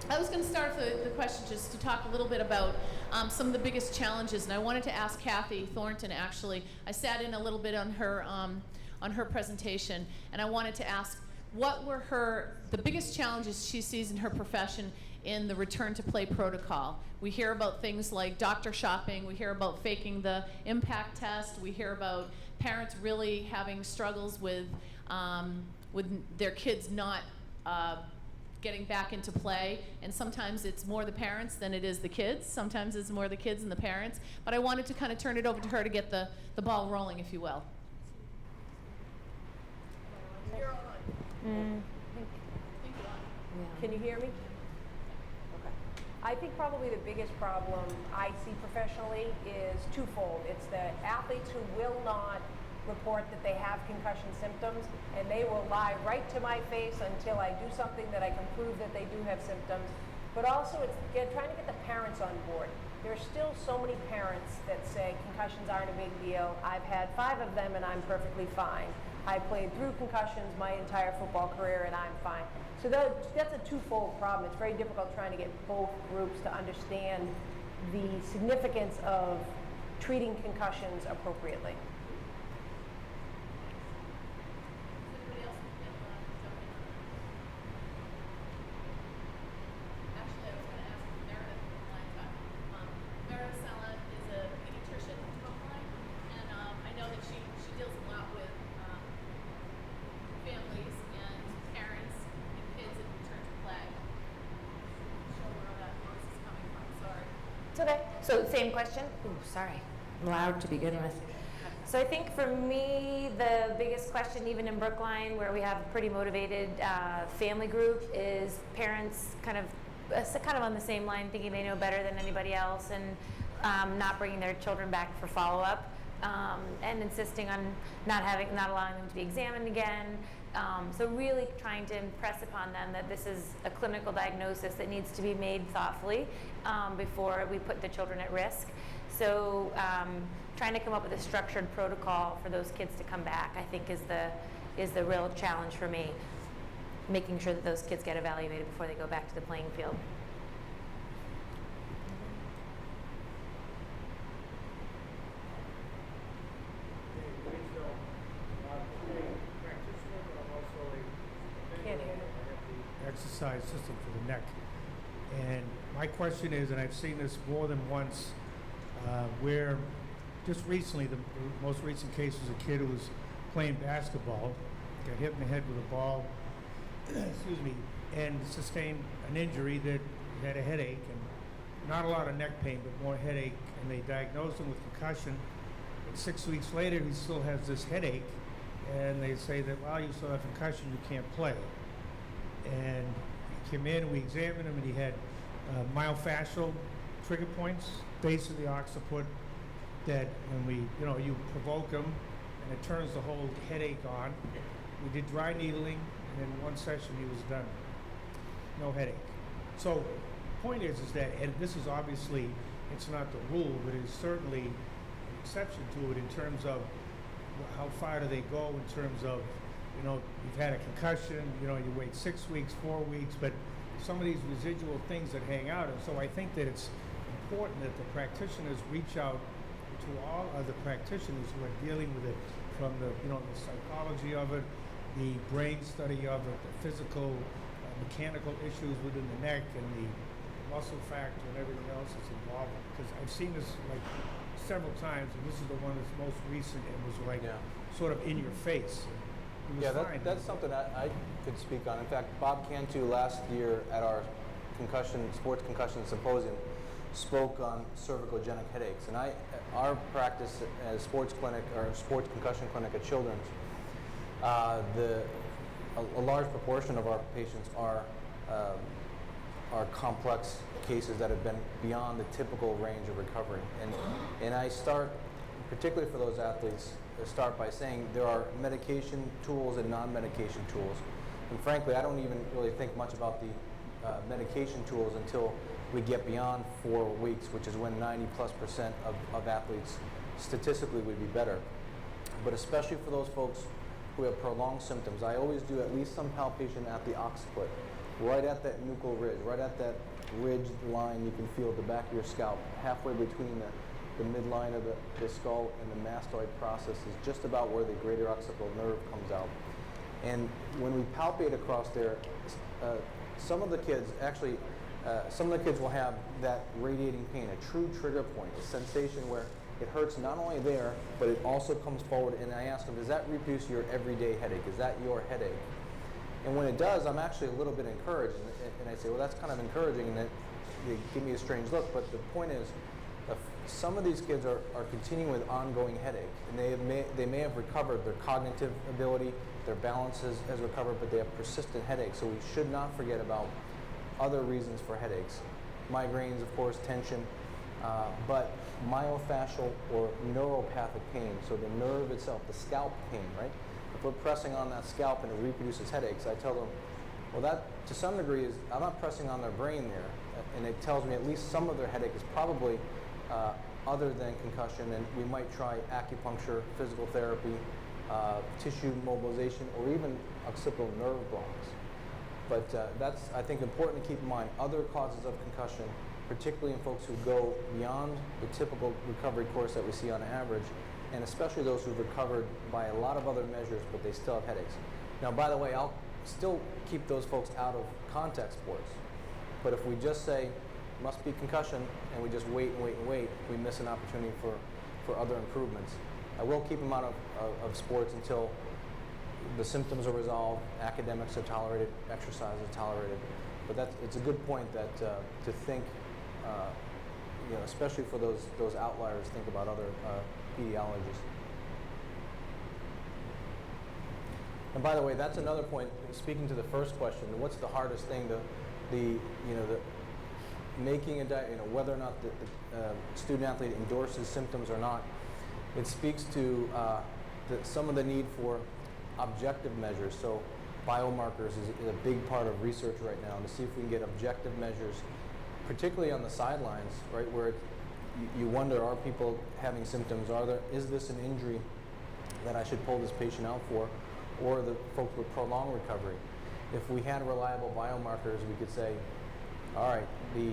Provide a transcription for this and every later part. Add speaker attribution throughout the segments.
Speaker 1: I was going to start the question just to talk a little bit about some of the biggest challenges, and I wanted to ask Kathy Thornton, actually. I sat in a little bit on her presentation, and I wanted to ask what were the biggest challenges she sees in her profession in the return to play protocol. We hear about things like doctor shopping, we hear about faking the impact test, we hear about parents really having struggles with their kids not getting back into play, and sometimes it's more the parents than it is the kids. Sometimes it's more the kids than the parents. But I wanted to kind of turn it over to her to get the ball rolling, if you will. You're on.
Speaker 2: Can you hear me? Okay. I think probably the biggest problem I see professionally is twofold. It's the athletes who will not report that they have concussion symptoms, and they will lie right to my face until I do something that I can prove that they do have symptoms. But also it's trying to get the parents on board. There are still so many parents that say concussions aren't a big deal. I've had 5 of them and I'm perfectly fine. I played through concussions my entire football career and I'm fine. So that's a twofold problem. It's very difficult trying to get both groups to understand the significance of treating concussions appropriately.
Speaker 1: Actually, I was going to ask Meredeth from Meredith. Meredith Saillant is a pediatrician at Kolpan, and I know that she deals a lot with families and parents and kids in return to play. Show where that noise is coming from. Sorry.
Speaker 3: It's okay. So same question. Ooh, sorry. I'm loud to begin with. So I think for me, the biggest question, even in Brookline, where we have a pretty motivated family group, is parents kind of on the same line, thinking they know better than anybody else, and not bringing their children back for follow-up, and insisting on not allowing them to be examined again. So really trying to impress upon them that this is a clinical diagnosis that needs to be made thoughtfully before we put the children at risk. So trying to come up with a structured protocol for those kids to come back, I think, is the real challenge for me. Making sure that those kids get evaluated before they go back to the playing field.
Speaker 4: Exercise system for the neck. And my question is, and I've seen this more than once, where just recently, the most recent case was a kid who was playing basketball, got hit in the head with a ball, excuse me, and sustained an injury that had a headache, and not a lot of neck pain, but more headache, and they diagnosed him with concussion. And 6 weeks later, he still has this headache, and they say that, well, you still have concussion, you can't play. And he came in, we examined him, and he had myofascial trigger points, base of the occiput, that when you provoke him, and it turns the whole headache on. We did dry needling, and in one session he was done. No headache. So the point is that, and this is obviously, it's not the rule, but it's certainly an exception to it in terms of how far do they go in terms of, you've had a concussion, you wait 6 weeks, 4 weeks, but some of these residual things that hang out. And so I think that it's important that the practitioners reach out to all other practitioners who are dealing with it, from the psychology of it, the brain study of it, the physical, mechanical issues within the neck, and the muscle factor and everything else that's involved. Because I've seen this like several times, and this is the one that's most recent and was like sort of in your face.
Speaker 5: That's something I could speak on. In fact, Bob Cantu last year at our sports concussion symposium spoke on cervicogenic headaches. And our practice as sports concussion clinic at Children's, a large proportion of our patients are complex cases that have been beyond the typical range of recovery. And I start, particularly for those athletes, start by saying there are medication tools and non-medication tools. And frankly, I don't even really think much about the medication tools until we get beyond 4 weeks, which is when 90+% of athletes statistically would be better. But especially for those folks who have prolonged symptoms, I always do at least some palpation at the occiput. right at that nuchal ridge, right at that ridge line. You can feel the back of your scalp, halfway between the midline of the skull and the mastoid process is just about where the greater occipital nerve comes out. And when we palpate across there, some of the kids will have that radiating pain, a true trigger point, a sensation where it hurts not only there, but it also comes forward. And I ask them, does that reproduce your everyday headache? Is that your headache? And when it does, I'm actually a little bit encouraged. And I say, well, that's kind of encouraging. And they give me a strange look. But the point is, some of these kids are continuing with ongoing headache. And they may have recovered their cognitive ability, their balance has recovered, but they have persistent headaches. So we should not forget about other reasons for headaches. Migraines, of course, tension, but myofascial or neuropathic pain, so the nerve itself, the scalp pain, right? If we're pressing on that scalp and it reproduces headaches, I tell them, well, that to some degree is, I'm not pressing on their brain there, and it tells me at least some of their headache is probably other than concussion, and we might try acupuncture, physical therapy, tissue mobilization, or even occipital nerve blocks. But that's, I think, important to keep in mind. Other causes of concussion, particularly in folks who go beyond the typical recovery course that we see on average, and especially those who've recovered by a lot of other measures, but they still have headaches. Now, by the way, I'll still keep those folks out of contact sports. But if we just say, must be concussion, and we just wait and wait and wait, we miss an opportunity for other improvements. I will keep them out of sports until the symptoms are resolved, academics are tolerated, exercise is tolerated. But it's a good point that to think, especially for those outliers, think about other etiologies. And by the way, that's another point. Speaking to the first question, what's the hardest thing? Making whether or not the student athlete endorses symptoms or not. It speaks to some of the need for objective measures. So biomarkers is a big part of research right now to see if we can get objective measures, particularly on the sidelines, right, where you wonder, are people having symptoms? Is this an injury that I should pull this patient out for, or the folks with prolonged recovery? If we had reliable biomarkers, we could say, all right, the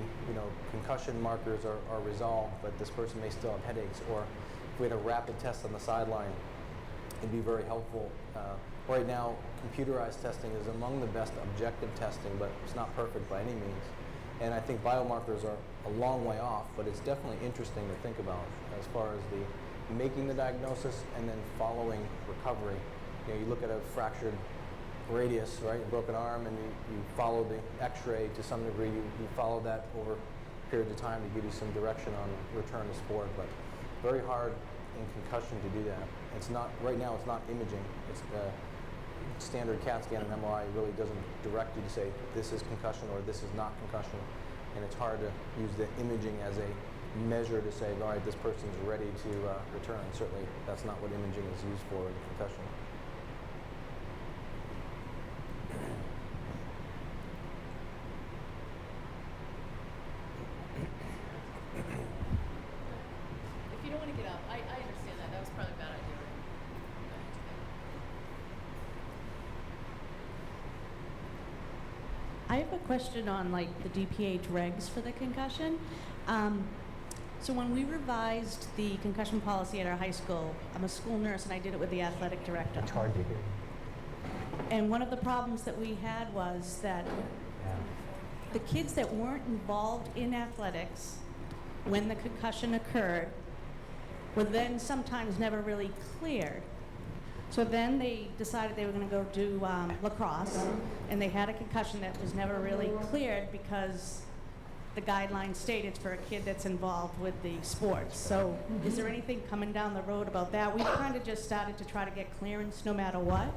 Speaker 5: concussion markers are resolved, but this person may still have headaches. Or if we had a rapid test on the sideline, it'd be very helpful. Right now, computerized testing is among the best objective testing, but it's not perfect by any means. And I think biomarkers are a long way off, but it's definitely interesting to think about as far as the making the diagnosis and then following recovery. You look at a fractured radius, right, a broken arm, and you follow the x-ray to some degree. You follow that over periods of time to give you some direction on return to sport, but very hard in concussion to do that. It's not, right now it's not imaging. It's the standard CAT scan and MRI really doesn't direct you to say this is concussion or this is not concussion, and it's hard to use the imaging as a measure to say, all right, this person's ready to return. Certainly that's not what imaging is used for in concussion.
Speaker 1: If you don't want to get up, I understand that. That was probably a bad idea.
Speaker 6: I have a question on like the DPH regs for the concussion. So when we revised the concussion policy at our high school, I'm a school nurse and I did it with the athletic director.
Speaker 7: It's hard to hear.
Speaker 6: And one of the problems that we had was that the kids that weren't involved in athletics when the concussion occurred were then sometimes never really cleared. So then they decided they were going to go do lacrosse, and they had a concussion that was never really cleared because the guidelines stated for a kid that's involved with the sports. So is there anything coming down the road about that? We kind of just started to try to get clearance no matter what.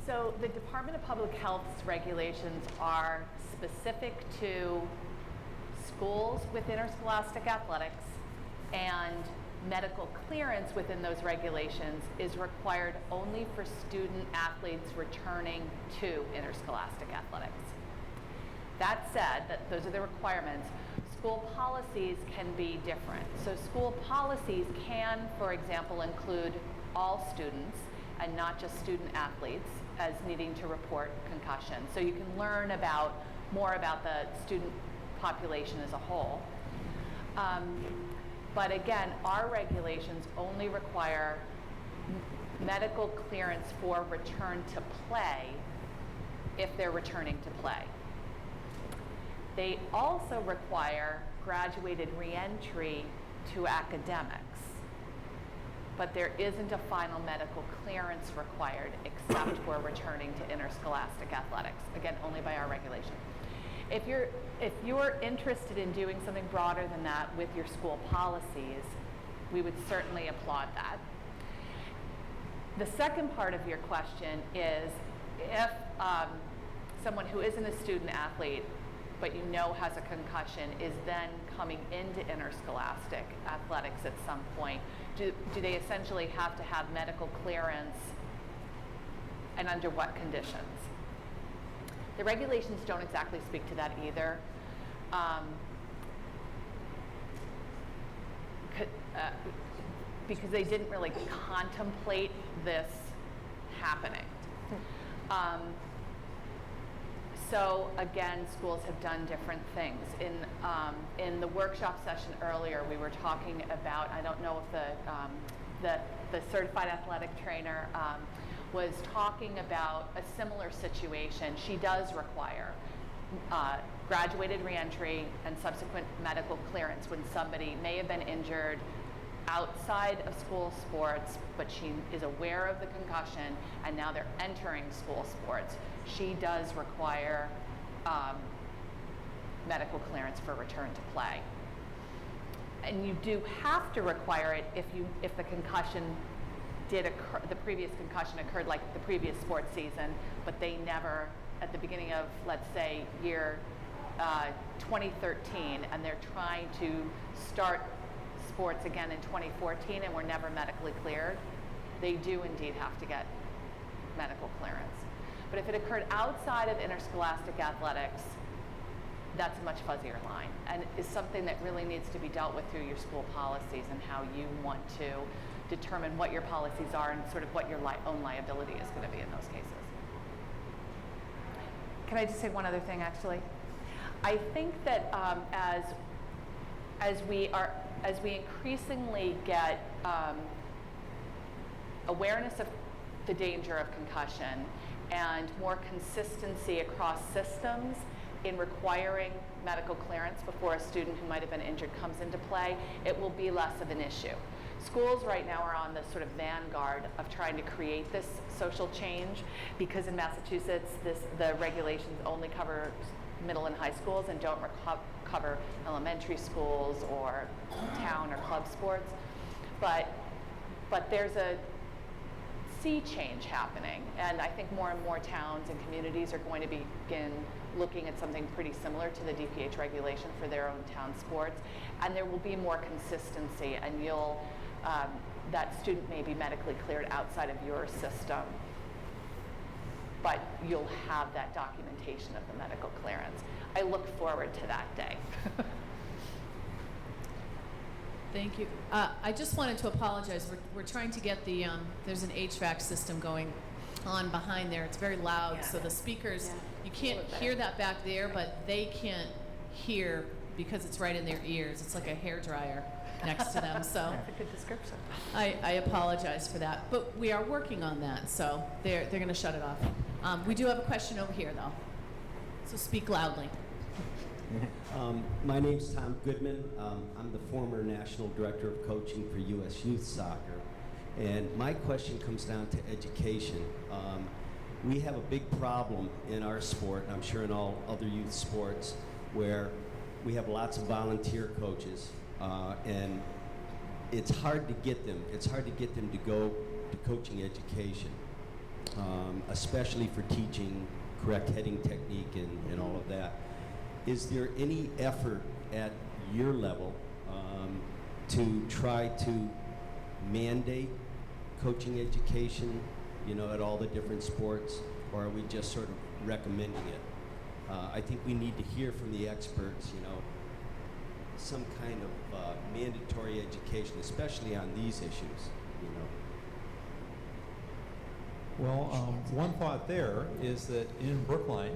Speaker 8: So the Department of Public Health's regulations are specific to schools with interscholastic athletics, and medical clearance within those regulations is required only for student athletes returning to interscholastic athletics. That said, those are the requirements. School policies can be different. So school policies can, for example, include all students, and not just student athletes as needing to report concussion. So you can learn more about the student population as a whole. But again, our regulations only require medical clearance for return to play if they're returning to play. They also require graduated reentry to academics, but there isn't a final medical clearance required except for returning to interscholastic athletics, again, only by our regulation. If you're interested in doing something broader than that with your school policies, we would certainly applaud that. The second part of your question is if someone who isn't a student athlete but you know has a concussion is then coming into interscholastic athletics at some point, do they essentially have to have medical clearance, and under what conditions? The regulations don't exactly speak to that either. Because they didn't really contemplate this happening. So again, schools have done different things. In the workshop session earlier, we were talking about, I don't know if the certified athletic trainer was talking about a similar situation. She does require graduated reentry and subsequent medical clearance when somebody may have been injured outside of school sports, but she is aware of the concussion and now they're entering school sports. She does require medical clearance for return to play. And you do have to require it if the concussion did occur, the previous concussion occurred like the previous sports season, but they never, at the beginning of, let's say, year 2013, and they're trying to start sports again in 2014 and were never medically cleared, they do indeed have to get medical clearance. But if it occurred outside of interscholastic athletics, that's a much fuzzier line and is something that really needs to be dealt with through your school policies and how you want to determine what your policies are and sort of what your own liability is going to be in those cases. Can I just say one other thing, actually? I think that as we increasingly get awareness of the danger of concussion and more consistency across systems in requiring medical clearance before a student who might have been injured comes into play, it will be less of an issue. Schools right now are on the sort of vanguard of trying to create this social change because in Massachusetts, the regulations only cover middle and high schools and don't cover elementary schools or town or club sports. But there's a sea change happening, and I think more and more towns and communities are going to begin looking at something pretty similar to the DPH regulation for their own town sports, and there will be more consistency, and that student may be medically cleared outside of your system, but you'll have that documentation of the medical clearance. I look forward to that day.
Speaker 1: Thank you. I just wanted to apologize. We're trying to get the, there's an HVAC system going on behind there. It's very loud, so the speakers, you can't hear that back there, but they can't hear because it's right in their ears. It's like a hairdryer next to them, so.
Speaker 8: That's a good description.
Speaker 1: I apologize for that, but we are working on that, so they're going to shut it off. We do have a question over here, though, so speak loudly.
Speaker 7: My name's Tom Goodman. I'm the former National Director of Coaching for U.S. Youth Soccer. And my question comes down to education. We have a big problem in our sport, and I'm sure in all other youth sports, where we have lots of volunteer coaches, and it's hard to get them. It's hard to get them to go to coaching education, especially for teaching correct heading technique and all of that. Is there any effort at your level to try to mandate coaching education, at all the different sports, or are we just sort of recommending it? I think we need to hear from the experts, some kind of mandatory education, especially on these issues,
Speaker 9: Well, one thought there is that in Brookline,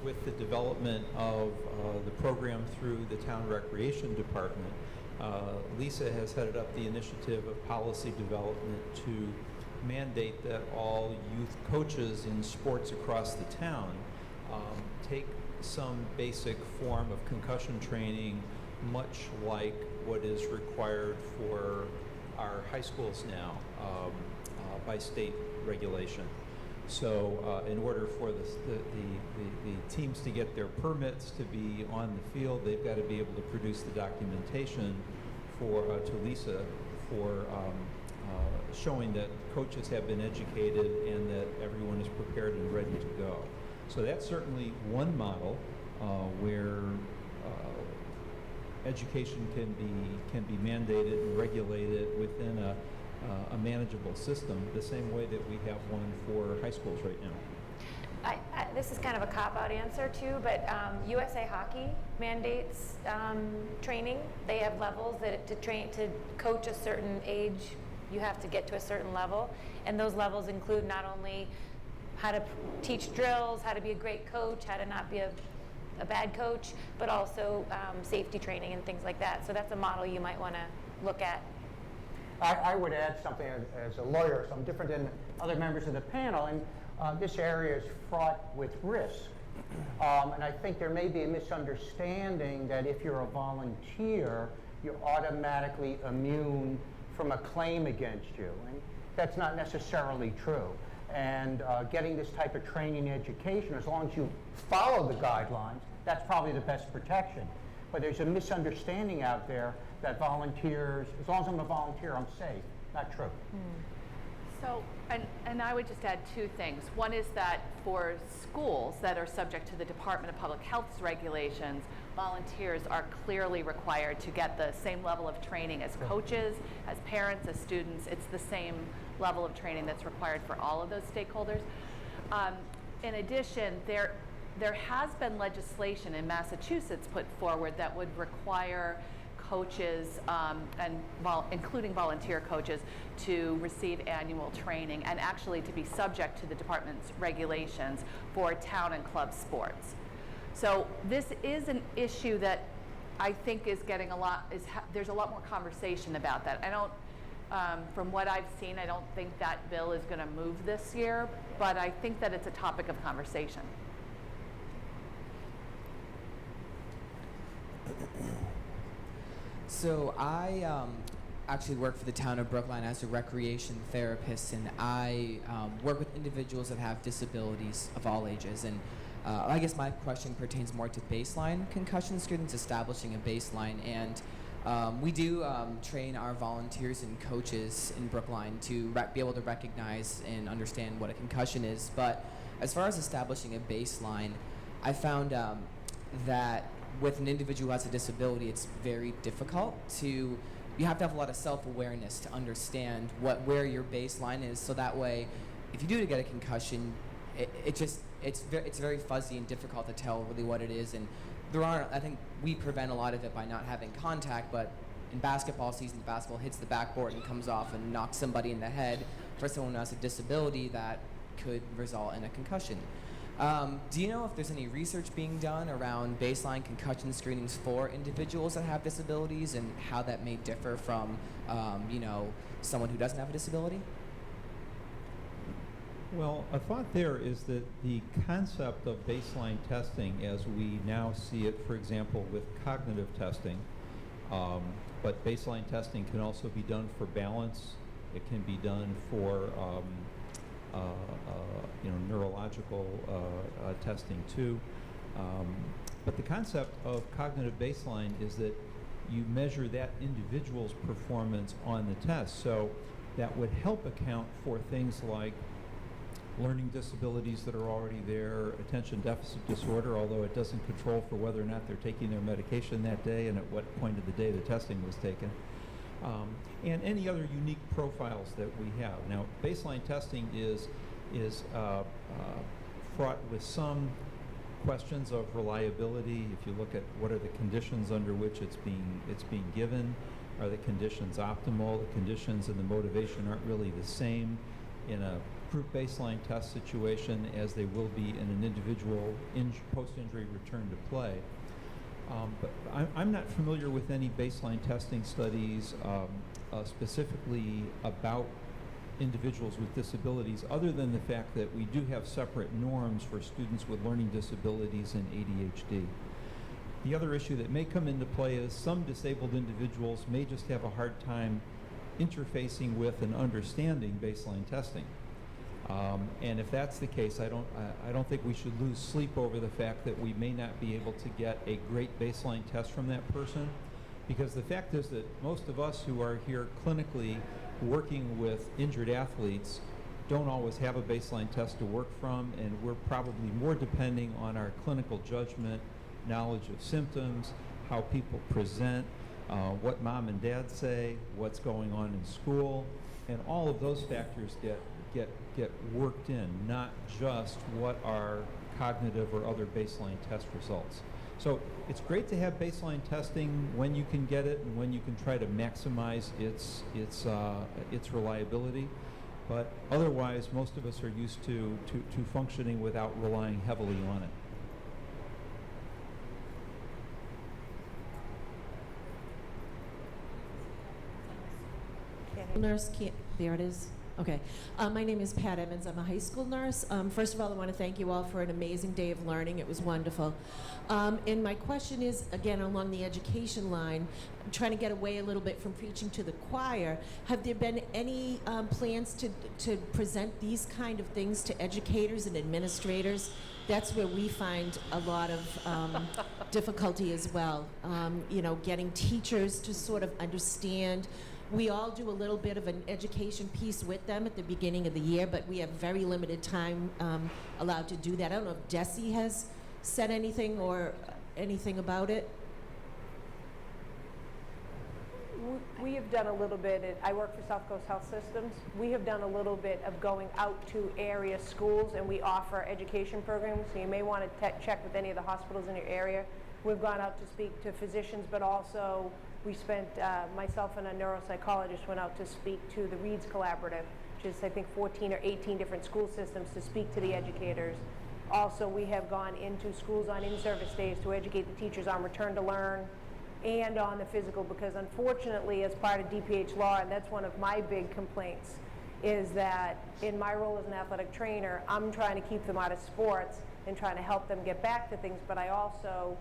Speaker 9: with the development of the program through the town recreation department, Lisa has headed up the initiative of policy development to mandate that all youth coaches in sports across the town take some basic form of concussion training, much like what is required for our high schools now by state regulation. So in order for the teams to get their permits to be on the field, they've got to be able to produce the documentation to Lisa for showing that coaches have been educated and that everyone is prepared and ready to go. So that's certainly one model where education can be mandated and regulated within a manageable system, the same way that we have one for high schools right now.
Speaker 3: This is kind of a cop-out answer too, but USA Hockey mandates training. They have levels that to coach a certain age, you have to get to a certain level, and those levels include not only how to teach drills, how to be a great coach, how to not be a bad coach, but also safety training and things like that. So that's a model you might want to look at.
Speaker 10: I would add something as a lawyer, so I'm different than other members of the panel, and this area is fraught with risk. And I think there may be a misunderstanding that if you're a volunteer, you're automatically immune from a claim against you. And that's not necessarily true. And getting this type of training and education, as long as you follow the guidelines, that's probably the best protection. But there's a misunderstanding out there that volunteers, as long as I'm a volunteer, I'm safe. Not true.
Speaker 8: So, and I would just add two things. One is that for schools that are subject to the Department of Public Health's regulations, volunteers are clearly required to get the same level of training as coaches, as parents, as students. It's the same level of training that's required for all of those stakeholders. In addition, there has been legislation in Massachusetts put forward that would require coaches, including volunteer coaches, to receive annual training and actually to be subject to the department's regulations for town and club sports. So this is an issue that I think is getting there's a lot more conversation about that. I don't, from what I've seen, I don't think that bill is going to move this year, but I think that it's a topic of conversation.
Speaker 11: So I actually work for the town of Brookline as a recreation therapist, and I work with individuals that have disabilities of all ages. And I guess my question pertains more to baseline concussion students, establishing a baseline. And we do train our volunteers and coaches in Brookline to be able to recognize and understand what a concussion is. But as far as establishing a baseline, I found that with an individual who has a disability, it's very difficult to, you have to have a lot of self-awareness to understand where your baseline is, so that way, if you do get a concussion, it's very fuzzy and difficult to tell really what it is. And I think we prevent a lot of it by not having contact, but in basketball season, the basketball hits the backboard and comes off and knocks somebody in the head. For someone who has a disability, that could result in a concussion. Do you know if there's any research being done around baseline concussion screenings for individuals that have disabilities and how that may differ from, someone who doesn't have a disability?
Speaker 9: Well, a thought there is that the concept of baseline testing, as we now see it, for example, with cognitive testing, but baseline testing can also be done for balance. It can be done for neurological testing too. But the concept of cognitive baseline is that you measure that individual's performance on the test. So that would help account for things like learning disabilities that are already there, attention deficit disorder, although it doesn't control for whether or not they're taking their medication that day and at what point of the day the testing was taken. And any other unique profiles that we have. Now, baseline testing is fraught with some questions of reliability. If you look at what are the conditions under which it's being given, are the conditions optimal? The conditions and the motivation aren't really the same. in a group baseline test situation as they will be in an individual post-injury return to play. But I'm not familiar with any baseline testing studies specifically about individuals with disabilities, other than the fact that we do have separate norms for students with learning disabilities and ADHD. The other issue that may come into play is some disabled individuals may just have a hard time interfacing with and understanding baseline testing. And if that's the case, I don't think we should lose sleep over the fact that we may not be able to get a great baseline test from that person, because the fact is that most of us who are here clinically working with injured athletes don't always have a baseline test to work from, and we're probably more depending on our clinical judgment, knowledge of symptoms, how people present, what mom and dad say, what's going on in school, and all of those factors get worked in, not just what are cognitive or other baseline test results. So it's great to have baseline testing when you can get it and when you can try to maximize its reliability. But otherwise, most of us are used to functioning without relying heavily on it.
Speaker 12: Nurse can't, there it is. Okay. My name is Pat Evans. I'm a high school nurse. First of all, I want to thank you all for an amazing day of learning. It was wonderful. And my question is, again, along the education line, I'm trying to get away a little bit from preaching to the choir. Have there been any plans to present these kind of things to educators and administrators? That's where we find a lot of difficulty as well. You know, getting teachers to sort of understand. We all do a little bit of an education piece with them at the beginning of the year, but we have very limited time allowed to do that. I don't know if Desi has said anything or anything about it.
Speaker 2: We have done a little bit, I work for South Coast Health Systems. We have done a little bit of going out to area schools, and we offer education programs, so you may want to check with any of the hospitals in your area. We've gone out to speak to physicians, but also we spent, myself and a neuropsychologist went out to speak to the Reads Collaborative, which is I think 14 or 18 different school systems, to speak to the educators. Also, we have gone into schools on in-service days to educate the teachers on return to learn and on the physical, because unfortunately, as part of DPH law, and that's one of my big complaints, is that in my role as an athletic trainer, I'm trying to keep them out of sports and trying to help them get back to things, but I also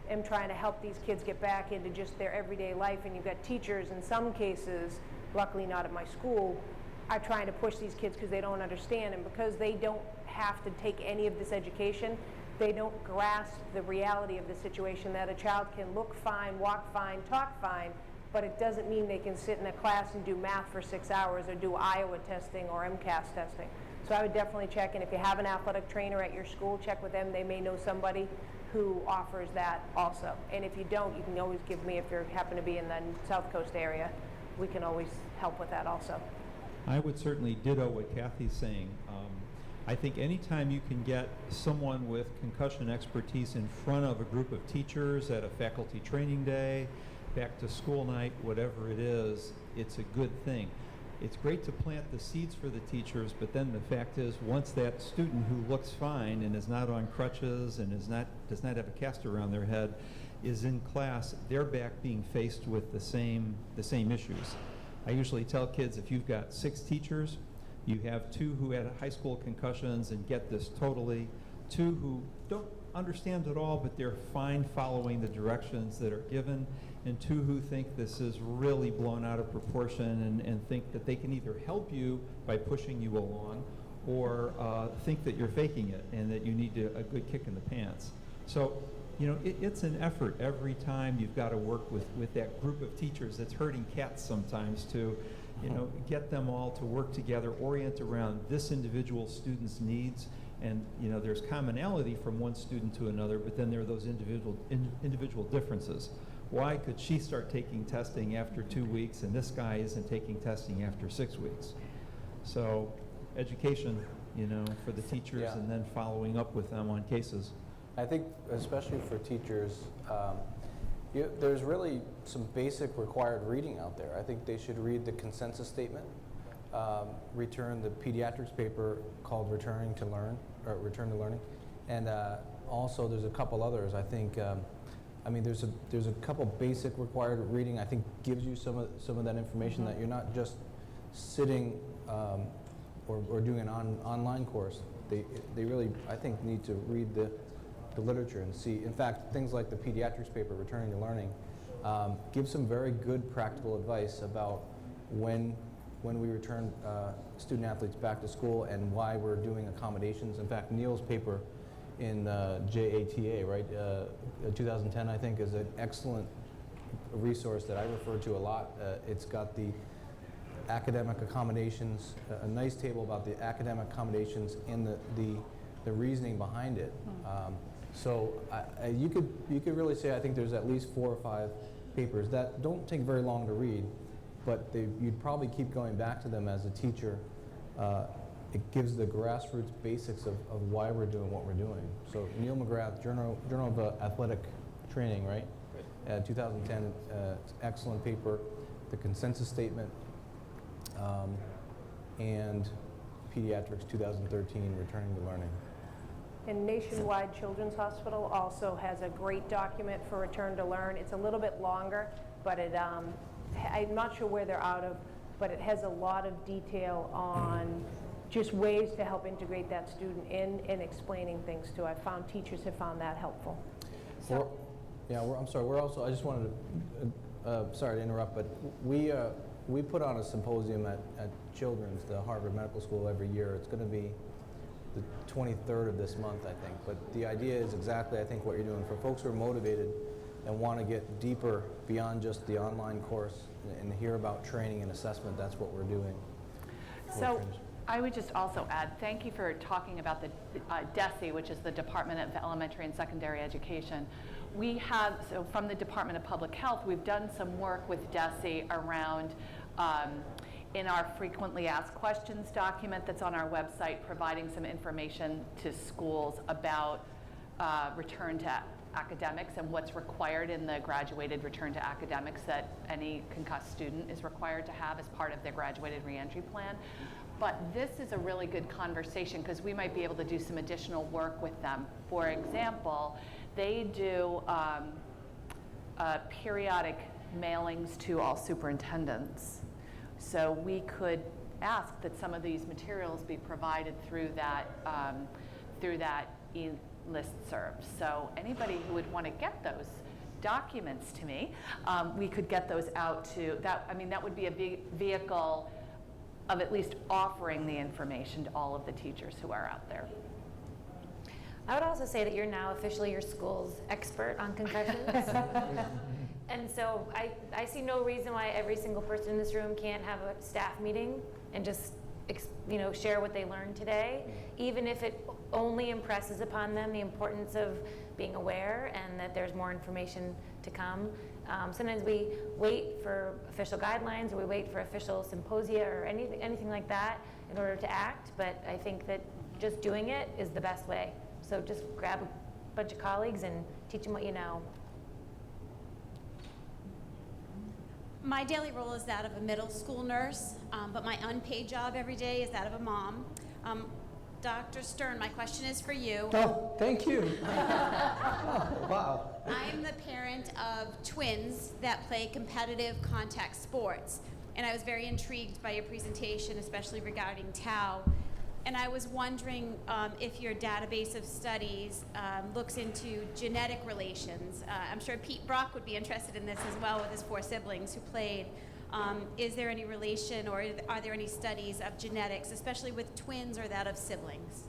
Speaker 2: am trying to help these kids get back into just their everyday life. And you've got teachers in some cases, luckily not at my school, are trying to push these kids because they don't understand, and because they don't have to take any of this education, they don't grasp the reality of the situation, that a child can look fine, walk fine, talk fine, but it doesn't mean they can sit in a class and do math for 6 hours or do Iowa testing or MCAS testing. So I would definitely check, and if you have an athletic trainer at your school, check with them. They may know somebody who offers that also. And if you don't, you can always give me, if you happen to be in the South Coast area, we can always help with that also.
Speaker 9: I would certainly ditto what Kathy's saying. I think anytime you can get someone with concussion expertise in front of a group of teachers at a faculty training day, back to school night, whatever it is, it's a good thing. It's great to plant the seeds for the teachers, but then the fact is, once that student who looks fine and is not on crutches and does not have a cast around their head is in class, they're back being faced with the same issues. I usually tell kids, if you've got 6 teachers, you have 2 who had high school concussions and get this totally, 2 who don't understand it all, but they're fine following the directions that are given, and 2 who think this is really blown out of proportion and think that they can either help you by pushing you along or think that you're faking it and that you need a good kick in the pants. So, you know, it's an effort every time. You've got to work with that group of teachers that's herding cats sometimes to, you know, get them all to work together, orient around this individual student's needs. And, you know, there's commonality from one student to another, but then there are those individual differences. Why could she start taking testing after 2 weeks and this guy isn't taking testing after 6 weeks? So education, you know, for the teachers, and then following up with them on cases.
Speaker 5: I think especially for teachers, there's really some basic required reading out there. I think they should read the consensus statement return the pediatrics paper called Return to Learning. And also there's a couple others. I think, I mean, there's a couple basic required reading. I think gives you some of that information that you're not just sitting or doing an online course. They really, I think, need to read the literature and see. In fact, things like the pediatrics paper, Returning to Learning, gives some very good practical advice about when we return student athletes back to school and why we're doing accommodations. In fact, Neal's paper in JATA, right, 2010, I think, is an excellent resource that I refer to a lot. It's got the academic accommodations, a nice table about the academic accommodations and the reasoning behind it. So you could really say I think there's at least 4 or 5 papers that don't take very long to read, but you'd probably keep going back to them as a teacher. It gives the grassroots basics of why we're doing what we're doing. So Neal McGrath, Journal of Athletic Training, right? 2010, excellent paper. The consensus statement, and Pediatrics 2013, Returning to Learning.
Speaker 2: And Nationwide Children's Hospital also has a great document for Return to Learn. It's a little bit longer, but I'm not sure where they're out of, but it has a lot of detail on just ways to help integrate that student in and explaining things too. I found teachers have found that helpful.
Speaker 5: So, I'm sorry. We're also. I just wanted to. Sorry to interrupt, but we put on a symposium at Children's, the Harvard Medical School, every year. It's going to be the 23rd of this month, I think. But the idea is exactly, I think, what you're doing for folks who are motivated and want to get deeper beyond just the online course and hear about training and assessment. That's what we're doing.
Speaker 8: So I would just also add, thank you for talking about the DESE, which is the Department of Elementary and Secondary Education. We have, so from the Department of Public Health, we've done some work with DESE around, in our frequently asked questions document that's on our website, providing some information to schools about return to academics and what's required in the graduated return to academics that any concussed student is required to have as part of their graduated reentry plan. But this is a really good conversation because we might be able to do some additional work with them. For example, they do periodic mailings to all superintendents. So we could ask that some of these materials be provided through that e-listserv. So anybody who would want to get those documents to me, we could get those out to that. I mean, that would be a big vehicle of at least offering the information to all of the teachers who are out there.
Speaker 3: I would also say that you're now officially your school's expert on concussions. And so I see no reason why every single person in this room can't have a staff meeting and just share what they learned today, even if it only impresses upon them the importance of being aware and that there's more information to come. Sometimes we wait for official guidelines or we wait for official symposia or anything like that in order to act, but I think that just doing it is the best way. So just grab a bunch of colleagues and teach them what you know.
Speaker 13: My daily role is that of a middle school nurse, but my unpaid job every day is that of a mom. Dr. Stern, my question is for you.
Speaker 14: Oh, thank you. Oh, wow.
Speaker 13: I'm the parent of twins that play competitive contact sports, and I was very intrigued by your presentation, especially regarding tau. And I was wondering if your database of studies looks into genetic relations. I'm sure Pete Brock would be interested in this as well with his 4 siblings who played. Is there any relation or are there any studies of genetics, especially with twins or that of siblings?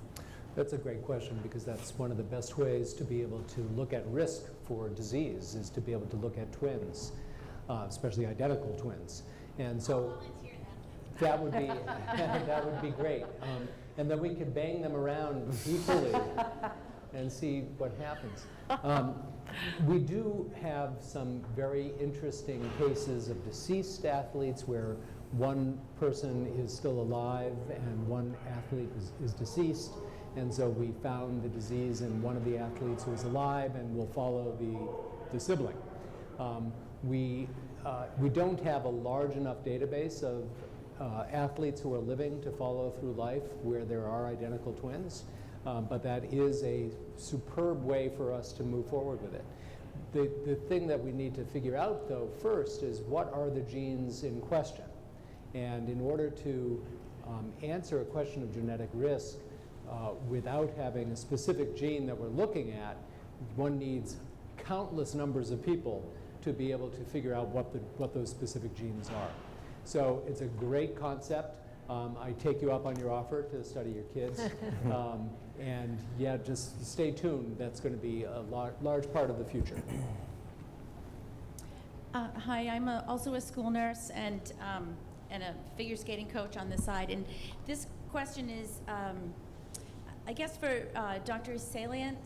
Speaker 14: That's a great question because that's one of the best ways to be able to look at risk for disease is to be able to look at twins, especially identical twins. And so that would be great. And then we could bang them around equally and see what happens. We do have some very interesting cases of deceased athletes where one person is still alive and one athlete is deceased. And so we found the disease in one of the athletes who is alive and we'll follow the sibling. We don't have a large enough database of athletes who are living to follow through life where there are identical twins, but that is a superb way for us to move forward with it. The thing that we need to figure out, though, first is what are the genes in question? And in order to answer a question of genetic risk without having a specific gene that we're looking at, one needs countless numbers of people to be able to figure out what those specific genes are. So it's a great concept. I take you up on your offer to study your kids. And yeah, just stay tuned. That's going to be a large part of the future.
Speaker 15: Hi, I'm also a school nurse and a figure skating coach on the side. And this question is, I guess for Dr. Saillant.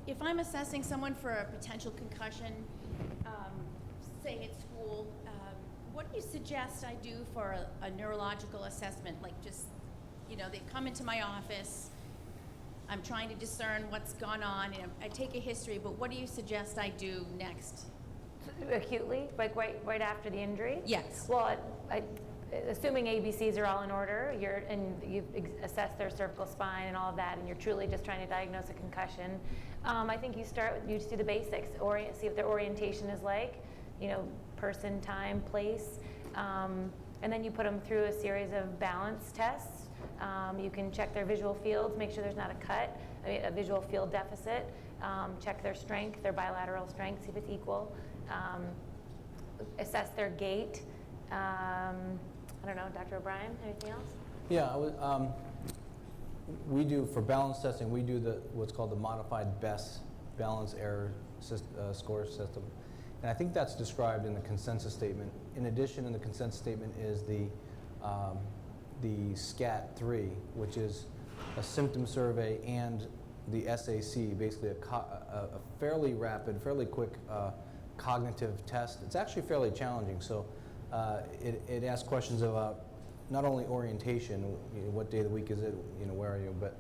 Speaker 15: If I'm assessing someone for a potential concussion, say at school, what do you suggest I do for a neurological assessment? Like just, they come into my office, I'm trying to discern what's gone on, and I take a history, but what do you suggest I do next?
Speaker 3: Acutely, like right after the injury?
Speaker 15: Yes.
Speaker 3: Well, assuming ABCs are all in order, you've assessed their cervical spine and all of that, and you're truly just trying to diagnose a concussion, I think you see the basics, see what their orientation is like, person, time, place, and then you put them through a series of balance tests. You can check their visual fields, make sure there's not a visual field deficit, check their strength, their bilateral strength, see if it's equal, assess their gait. I don't know, Dr. O'Brien, anything else?
Speaker 5: Yeah, we do, for balance testing, we do what's called the modified BESS, balance error score system. And I think that's described in the consensus statement. In addition, in the consensus statement is the SCAT-3, which is a symptom survey, and the SAC, basically a fairly rapid, fairly quick cognitive test. It's actually fairly challenging. So it asks questions about not only orientation, what day of the week is it, where are you, but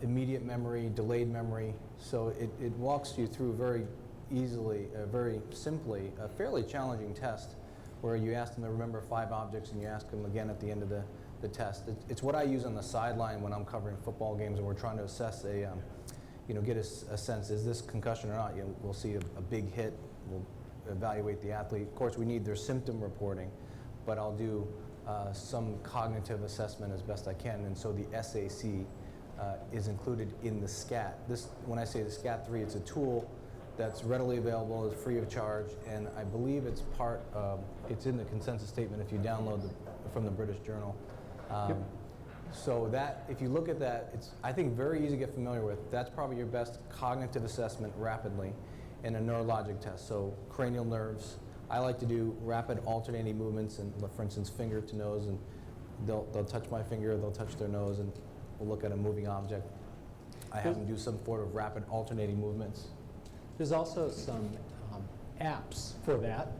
Speaker 5: immediate memory, delayed memory. So it walks you through very easily, very simply, a fairly challenging test where you ask them to remember 5 objects and you ask them again at the end of the test. It's what I use on the sideline when I'm covering football games and we're trying to assess get a sense, is this concussion or not? We'll see a big hit, we'll evaluate the athlete. Of course, we need their symptom reporting, but I'll do some cognitive assessment as best I can, and so the SAC is included in the SCAT. When I say the SCAT-3, it's a tool that's readily available, is free of charge, and I believe it's it's in the consensus statement if you download from the British Journal. So that, if you look at that, it's, I think, very easy to get familiar with. That's probably your best cognitive assessment rapidly in a neurologic test. So cranial nerves. I like to do rapid alternating movements, and for instance, finger to nose, and they'll touch my finger, they'll touch their nose, and we'll look at a moving object. I have them do some sort of rapid alternating movements.
Speaker 14: There's also some apps for that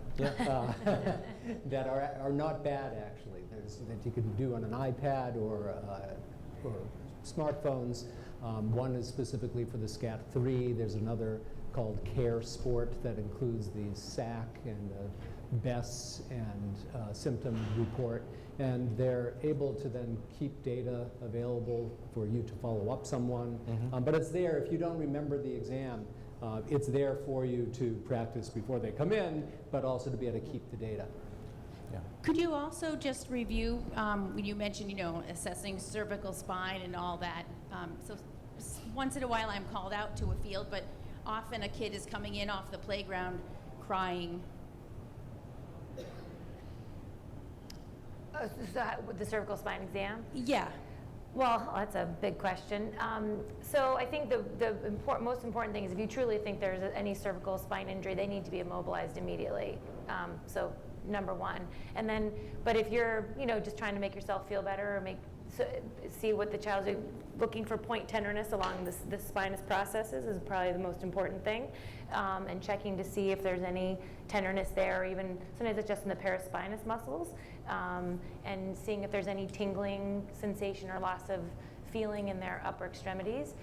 Speaker 14: that are not bad, actually. That you can do on an iPad or smartphones. One is specifically for the SCAT-3. There's another called Care Sport that includes the SAC and the BESS and symptom report. And they're able to then keep data available for you to follow up someone. But it's there. If you don't remember the exam, it's there for you to practice before they come in, but also to be able to keep the data.
Speaker 15: Could you also just review, when you mentioned, assessing cervical spine and all that, so once in a while I'm called out to a field, but often a kid is coming in off the playground crying.
Speaker 3: With the cervical spine exam?
Speaker 15: Yeah.
Speaker 3: Well, that's a big question. So I think the most important thing is if you truly think there's any cervical spine injury, they need to be immobilized immediately. So number one. And then, but if you're, just trying to make yourself feel better or see what the child's looking for point tenderness along the spinous processes is probably the most important thing. And checking to see if there's any tenderness there, or even sometimes it's just in the paraspinous muscles. And seeing if there's any tingling sensation or loss of feeling in their upper extremities.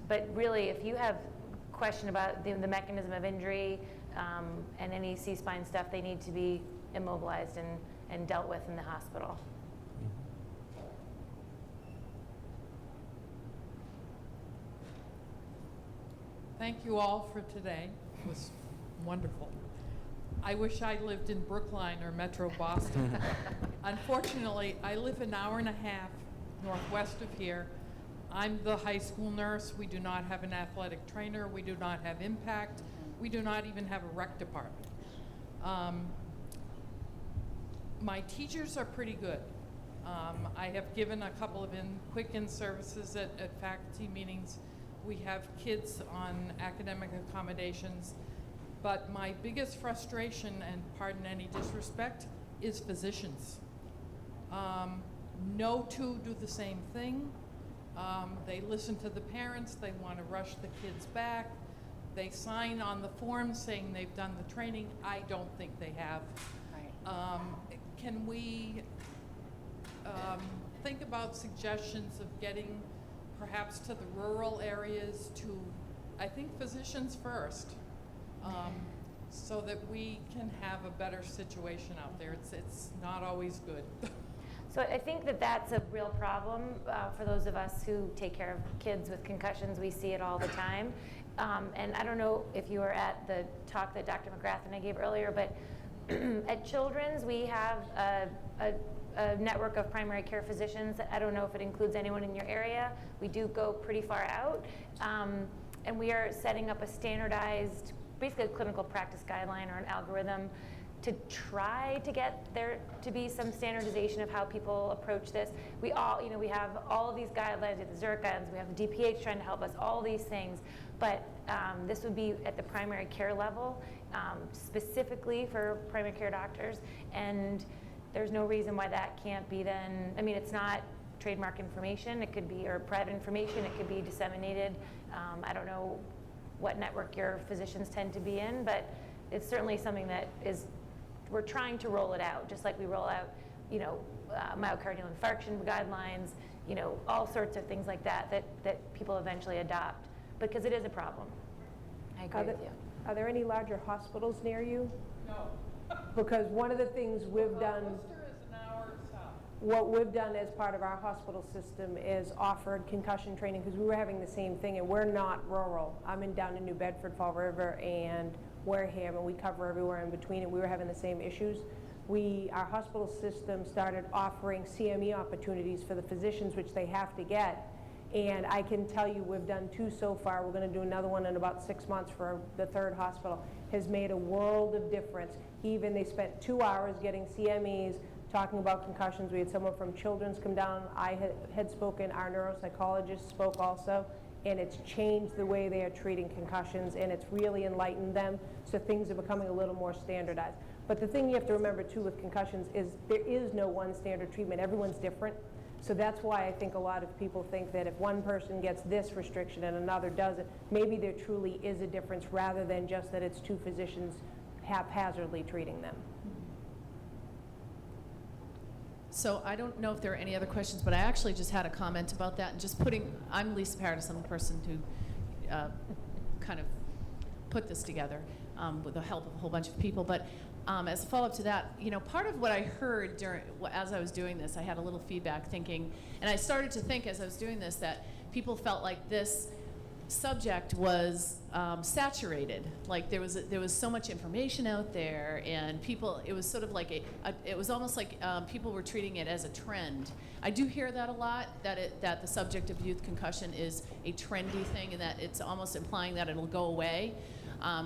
Speaker 3: But really, if you have question about the mechanism of injury, and any C-spine stuff, they need to be immobilized and dealt with in the hospital.
Speaker 16: Thank you all for today. It was wonderful. I wish I lived in Brookline or Metro Boston. Unfortunately, I live an hour and a half northwest of here. I'm the high school nurse. We do not have an athletic trainer. We do not have impact. We do not even have a rec department. My teachers are pretty good. I have given a couple of quick in-services at faculty meetings. We have kids on academic accommodations. But my biggest frustration, and pardon any disrespect, is physicians. No two do the same thing. They listen to the parents. They want to rush the kids back. They sign on the form saying they've done the training. I don't think they have.
Speaker 8: Right.
Speaker 16: Can we think about suggestions of getting perhaps to the rural areas to, I think, physicians first, so that we can have a better situation out there. It's not always good.
Speaker 3: So I think that that's a real problem for those of us who take care of kids with concussions. We see it all the time. And I don't know if you were at the talk that Dr. McGrath and I gave earlier, but at Children's we have a network of primary care physicians. I don't know if it includes anyone in your area. We do go pretty far out. And we are setting up a standardized, basically a clinical practice guideline or an algorithm to try to get there to be some standardization of how people approach this. We all, we have all of these guidelines, we have the Zurich guidelines, we have the DPH trying to help us, all these things. But this would be at the primary care level, specifically for primary care doctors. And there's no reason why that can't be then, I mean, it's not trademark information, it could be, or private information, it could be disseminated. I don't know what network your physicians tend to be in, but it's certainly something that we're trying to roll it out, just like we roll out, myocardial infarction guidelines, all sorts of things like that people eventually adopt, because it is a problem. I agree with you.
Speaker 2: Are there any larger hospitals near you?
Speaker 16: No.
Speaker 2: Because one of the things we've done,
Speaker 16: Worcester is an hour south.
Speaker 2: what we've done as part of our hospital system is offered concussion training, because we were having the same thing, and we're not rural. I'm down in New Bedford, Fall River, and Wareham, and we cover everywhere in between, and we were having the same issues. Our hospital system started offering CME opportunities for the physicians, which they have to get. And I can tell you we've done 2 so far. We're going to do another one in about 6 months for the 3rd hospital. Has made a world of difference. They spent 2 hours getting CMEs, talking about concussions. We had someone from Children's come down. I had spoken, our neuropsychologist spoke also. And it's changed the way they are treating concussions, and it's really enlightened them, so things are becoming a little more standardized. But the thing you have to remember too with concussions is there is no one standard treatment. Everyone's different. So that's why I think a lot of people think that if one person gets this restriction and another doesn't, maybe there truly is a difference rather than just that it's 2 physicians haphazardly treating them.
Speaker 1: So I don't know if there are any other questions, but I actually just had a comment about that, and just I'm Lisa Paradis, I'm the person who kind of put this together with the help of a whole bunch of people. But as a follow-up to that, part of what I heard as I was doing this, I had a little feedback thinking, and I started to think as I was doing this that people felt like this subject was saturated. Like there was so much information out there, and it was sort of like it was almost like people were treating it as a trend. I do hear that a lot, that the subject of youth concussion is a trendy thing, and that it's almost implying that it'll go away,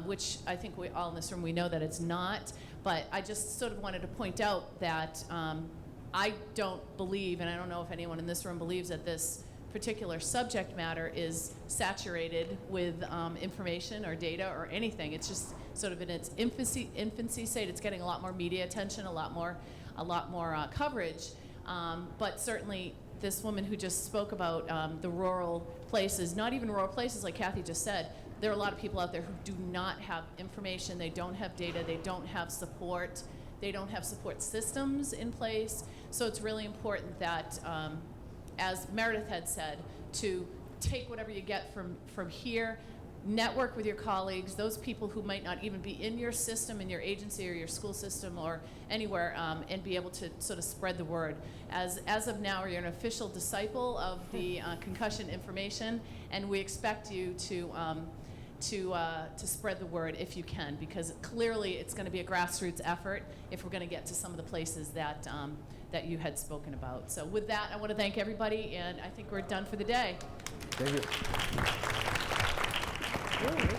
Speaker 1: which I think we all in this room, we know that it's not. But I just sort of wanted to point out that I don't believe, and I don't know if anyone in this room believes, that this particular subject matter is saturated with information or data or anything. It's just sort of in its infancy state. It's getting a lot more media attention, a lot more coverage. But certainly this woman who just spoke about the rural places, not even rural places like Kathy just said, there are a lot of people out there who do not have information, they don't have data, they don't have support, they don't have support systems in place. So it's really important that as Meredith had said, to take whatever you get from here, network with your colleagues, those people who might not even be in your system, in your agency or your school system or anywhere, and be able to sort of spread the word. As of now, you're an official disciple of the concussion information, and we expect you to spread the word if you can, because clearly it's going to be a grassroots effort if we're going to get to some of the places that that you had spoken about. So with that, I want to thank everybody, and I think we're done for the day.
Speaker 5: Thank you.